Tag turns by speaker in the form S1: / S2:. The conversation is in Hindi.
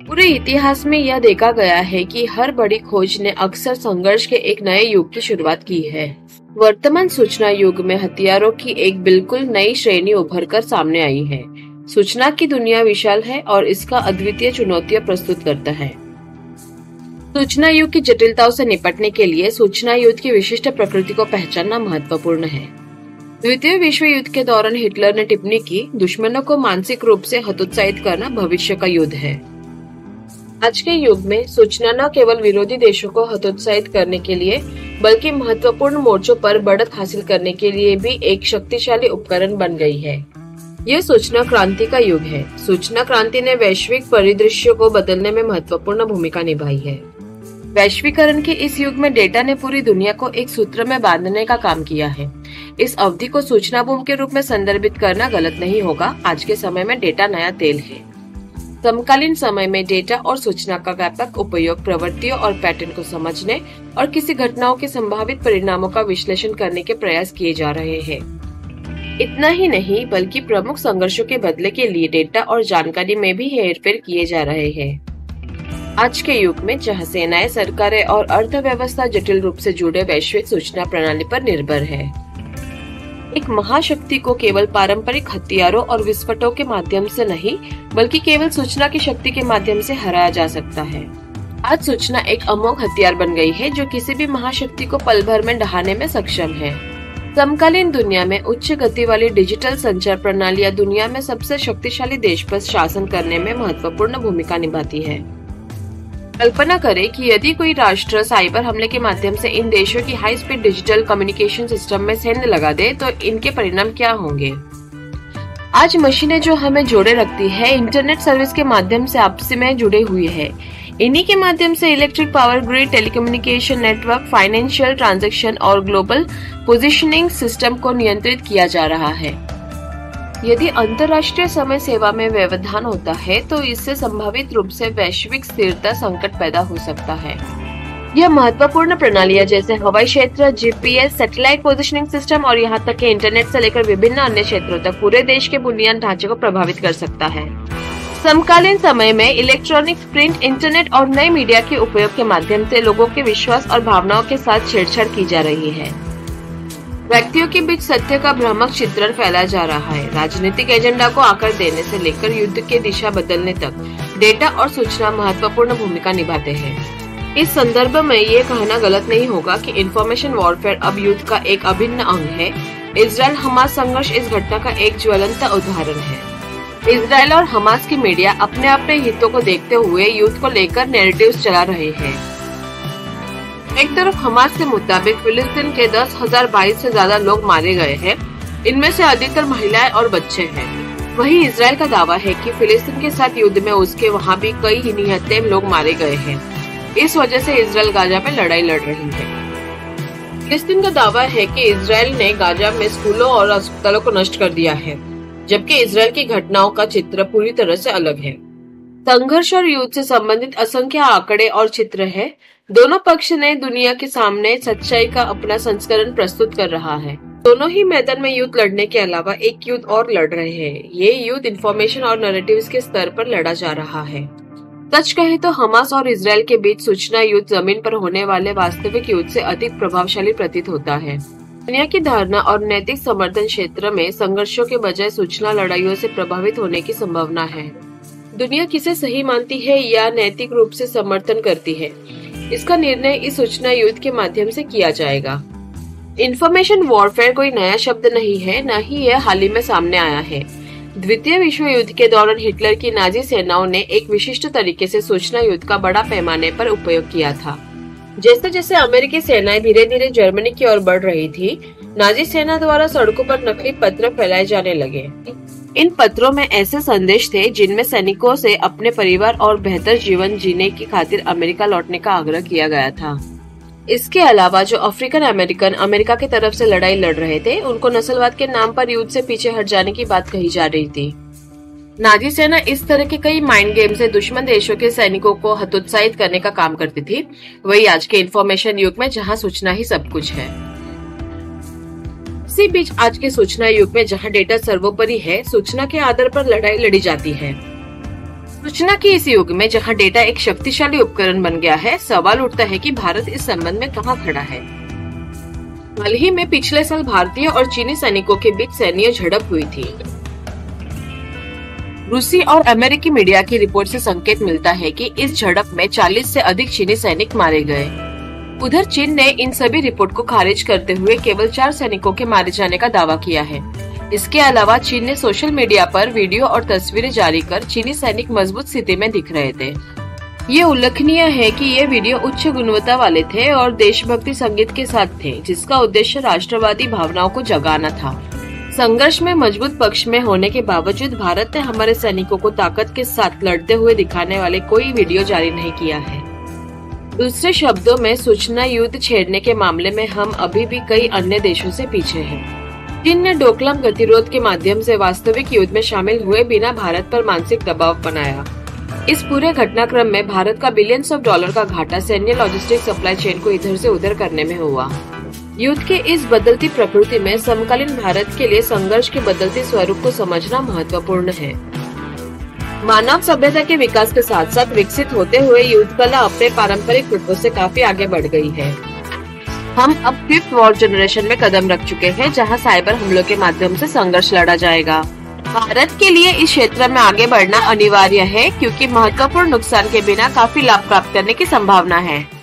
S1: पूरे इतिहास में यह देखा गया है कि हर बड़ी खोज ने अक्सर संघर्ष के एक नए युग की शुरुआत की है। वर्तमान सूचना युग में हथियारों की एक बिल्कुल नई श्रेणी उभर कर सामने आई है। सूचना की दुनिया विशाल है और इसका अद्वितीय चुनौतियां प्रस्तुत करता है। सूचना युग की जटिलताओं से निपटने के लिए सूचना युद्ध की विशिष्ट प्रकृति को पहचानना महत्वपूर्ण है। द्वितीय विश्व युद्ध के दौरान हिटलर ने टिप्पणी की, दुश्मनों को मानसिक रूप से हतोत्साहित करना भविष्य का युद्ध है। आज के युग में सूचना न केवल विरोधी देशों को हतोत्साहित करने के लिए बल्कि महत्वपूर्ण मोर्चों पर बढ़त हासिल करने के लिए भी एक शक्तिशाली उपकरण बन गई है। यह सूचना क्रांति का युग है। सूचना क्रांति ने वैश्विक परिदृश्य को बदलने में महत्वपूर्ण भूमिका निभाई है। वैश्वीकरण के इस युग में डेटा ने पूरी दुनिया को एक सूत्र में बांधने का काम किया है। इस अवधि को सूचना बूम के रूप में संदर्भित करना गलत नहीं होगा। आज के समय में डेटा नया तेल है। समकालीन समय में डेटा और सूचना का व्यापक उपयोग प्रवृत्तियों और पैटर्न को समझने और किसी घटनाओं के संभावित परिणामों का विश्लेषण करने के प्रयास किए जा रहे हैं। इतना ही नहीं बल्कि प्रमुख संघर्षों के बदले के लिए डेटा और जानकारी में भी हेरफेर किए जा रहे हैं। आज के युग में जहां सेनाएं, सरकारें और अर्थव्यवस्था जटिल रूप से जुड़े वैश्विक सूचना प्रणाली पर निर्भर है। एक महाशक्ति को केवल पारंपरिक हथियारों और विस्फोटों के माध्यम से नहीं बल्कि केवल सूचना की शक्ति के माध्यम से हराया जा सकता है। आज सूचना एक अमोघ हथियार बन गई है जो किसी भी महाशक्ति को पल भर में ढहाने में सक्षम है। समकालीन दुनिया में उच्च गति वाली डिजिटल संचार प्रणालियां दुनिया में सबसे शक्तिशाली देश पर शासन करने में महत्वपूर्ण भूमिका निभाती है। कल्पना करें कि यदि कोई राष्ट्र साइबर हमले के माध्यम से इन देशों की high speed digital communication system में सैन्य लगा दे तो इनके परिणाम क्या होंगे। आज मशीनें जो हमें जोड़े रखती है इंटरनेट सर्विस के माध्यम से आपसी में जुड़े हुए हैं। इन्हीं के माध्यम से electric power grid, telecommunication network, financial transaction और ग्लोबल पोजिशनिंग सिस्टम को नियंत्रित किया जा रहा है। यदि अंतर्राष्ट्रीय समय सेवा में व्यवधान होता है तो इससे संभावित रूप से वैश्विक स्थिरता संकट पैदा हो सकता है। यह महत्वपूर्ण प्रणालियां जैसे हवाई क्षेत्र, जीपीएस, सैटेलाइट पोजिशनिंग सिस्टम और यहाँ तक कि इंटरनेट से लेकर विभिन्न अन्य क्षेत्रों तक पूरे देश के बुनियादी ढांचे को प्रभावित कर सकता है। समकालीन समय में इलेक्ट्रॉनिक्स, प्रिंट, इंटरनेट और नए मीडिया के उपयोग के माध्यम से लोगों के विश्वास और भावनाओं के साथ छेड़छाड़ की जा रही है। व्यक्तियों के बीच सत्य का भ्रामक चित्रण फैलाया जा रहा है। राजनीतिक एजेंडा को आकार देने से लेकर युद्ध की दिशा बदलने तक डेटा और सूचना महत्वपूर्ण भूमिका निभाते हैं। इस संदर्भ में ये कहना गलत नहीं होगा कि इंफॉर्मेशन वॉरफेयर अब युद्ध का एक अभिन्न अंग है। इजराइल हमास संघर्ष इस घटना का एक ज्वलंत उदाहरण है। इजराइल और हमास की मीडिया अपने हितों को देखते हुए युद्ध को लेकर नैरेटिव्स चला रहे हैं। एक तरफ हमास के मुताबिक फिलिस्तीन के 10,022 से ज्यादा लोग मारे गए हैं। इनमें से अधिकतर महिलाएं और बच्चे हैं। वहीं इजराइल का दावा है कि फिलिस्तीन के साथ युद्ध में उसके वहां भी कई निहत्थे लोग मारे गए हैं। इस वजह से इजराइल गाजा में लड़ाई लड़ रही है। फिलिस्तीन का दावा है कि इजराइल ने गाजा में स्कूलों और अस्पतालों को नष्ट कर दिया है, जबकि इजराइल की घटनाओं का चित्र पूरी तरह से अलग है। संघर्ष और युद्ध से संबंधित असंख्य आंकड़े और चित्र है। दोनों पक्ष ने दुनिया के सामने सच्चाई का अपना संस्करण प्रस्तुत कर रहा है। दोनों ही मैदान में युद्ध लड़ने के अलावा एक युद्ध और लड़ रहे हैं। ये युद्ध इंफॉर्मेशन और नैरेटिव्स के स्तर पर लड़ा जा रहा है। सच कहे तो हमास और इजराइल के बीच सूचना युद्ध जमीन पर होने वाले वास्तविक युद्ध से अधिक प्रभावशाली प्रतीत होता है। दुनिया की धारणा और नैतिक समर्थन क्षेत्र में संघर्षों के बजाय सूचना लड़ाइयों से प्रभावित होने की संभावना है। दुनिया किसे सही मानती है या नैतिक रूप से समर्थन करती है, इसका निर्णय इस सूचना युद्ध के माध्यम से किया जाएगा। इंफॉर्मेशन वॉरफेयर कोई नया शब्द नहीं है, न ही यह हाल ही में सामने आया है। द्वितीय विश्व युद्ध के दौरान हिटलर की नाजी सेनाओं ने एक विशिष्ट तरीके से सूचना युद्ध का बड़ा पैमाने पर उपयोग किया था। जैसे जैसे अमेरिकी सेनाएं धीरे धीरे जर्मनी की ओर बढ़ रही थी, नाजी सेना द्वारा सड़कों पर नकली पत्र फैलाए जाने लगे। इन पत्रों में ऐसे संदेश थे जिनमें सैनिकों से अपने परिवार और बेहतर जीवन जीने की खातिर अमेरिका लौटने का आग्रह किया गया था। इसके अलावा जो अफ्रीकन अमेरिकन अमेरिका की तरफ से लड़ाई लड़ रहे थे, उनको नस्लवाद के नाम पर युद्ध से पीछे हट जाने की बात कही जा रही थी। नाजी सेना इस तरह के कई माइंड गेम से दुश्मन देशों के सैनिकों को हतोत्साहित करने का काम करती थी। वही आज के इंफॉर्मेशन युग में जहां सूचना ही सब कुछ है। इसी बीच आज के सूचना युग में जहां डेटा सर्वोपरि है, सूचना के आधार पर लड़ाई लड़ी जाती है। सूचना के इस युग में जहां डेटा एक शक्तिशाली उपकरण बन गया है, सवाल उठता है कि भारत इस संबंध में कहां खड़ा है। हाल ही में पिछले साल भारतीय और चीनी सैनिकों के बीच सैन्य झड़प हुई थी। रूसी और अमेरिकी मीडिया की रिपोर्ट से संकेत मिलता है कि इस झड़प में 40 से अधिक चीनी सैनिक मारे गए। उधर चीन ने इन सभी रिपोर्ट को खारिज करते हुए केवल 4 सैनिकों के मारे जाने का दावा किया है। इसके अलावा चीन ने सोशल मीडिया पर वीडियो और तस्वीरें जारी कर चीनी सैनिक मजबूत स्थिति में दिख रहे थे। ये उल्लेखनीय है कि ये वीडियो उच्च गुणवत्ता वाले थे और देशभक्ति संगीत के साथ थे, जिसका उद्देश्य राष्ट्रवादी भावनाओं को जगाना था। संघर्ष में मजबूत पक्ष में होने के बावजूद भारत ने हमारे सैनिकों को ताकत के साथ लड़ते हुए दिखाने वाले कोई वीडियो जारी नहीं किया है। दूसरे शब्दों में सूचना युद्ध छेड़ने के मामले में हम अभी भी कई अन्य देशों से पीछे हैं। चीन ने डोकलाम गतिरोध के माध्यम से वास्तविक युद्ध में शामिल हुए बिना भारत पर मानसिक दबाव बनाया। इस पूरे घटनाक्रम में भारत का बिलियंस ऑफ डॉलर का घाटा सैन्य लॉजिस्टिक सप्लाई चेन को इधर से उधर करने में हुआ। युद्ध के इस बदलती प्रकृति में समकालीन भारत के लिए संघर्ष के बदलते स्वरूप को समझना महत्वपूर्ण है। मानव सभ्यता के विकास के साथ साथ विकसित होते हुए युद्ध कला अपने पारंपरिक रूपों से काफी आगे बढ़ गई है। हम अब 5th वॉर जनरेशन में कदम रख चुके हैं, जहां साइबर हमलों के माध्यम से संघर्ष लड़ा जाएगा। भारत के लिए इस क्षेत्र में आगे बढ़ना अनिवार्य है, क्योंकि महत्वपूर्ण नुकसान के बिना काफी लाभ प्राप्त करने की संभावना है।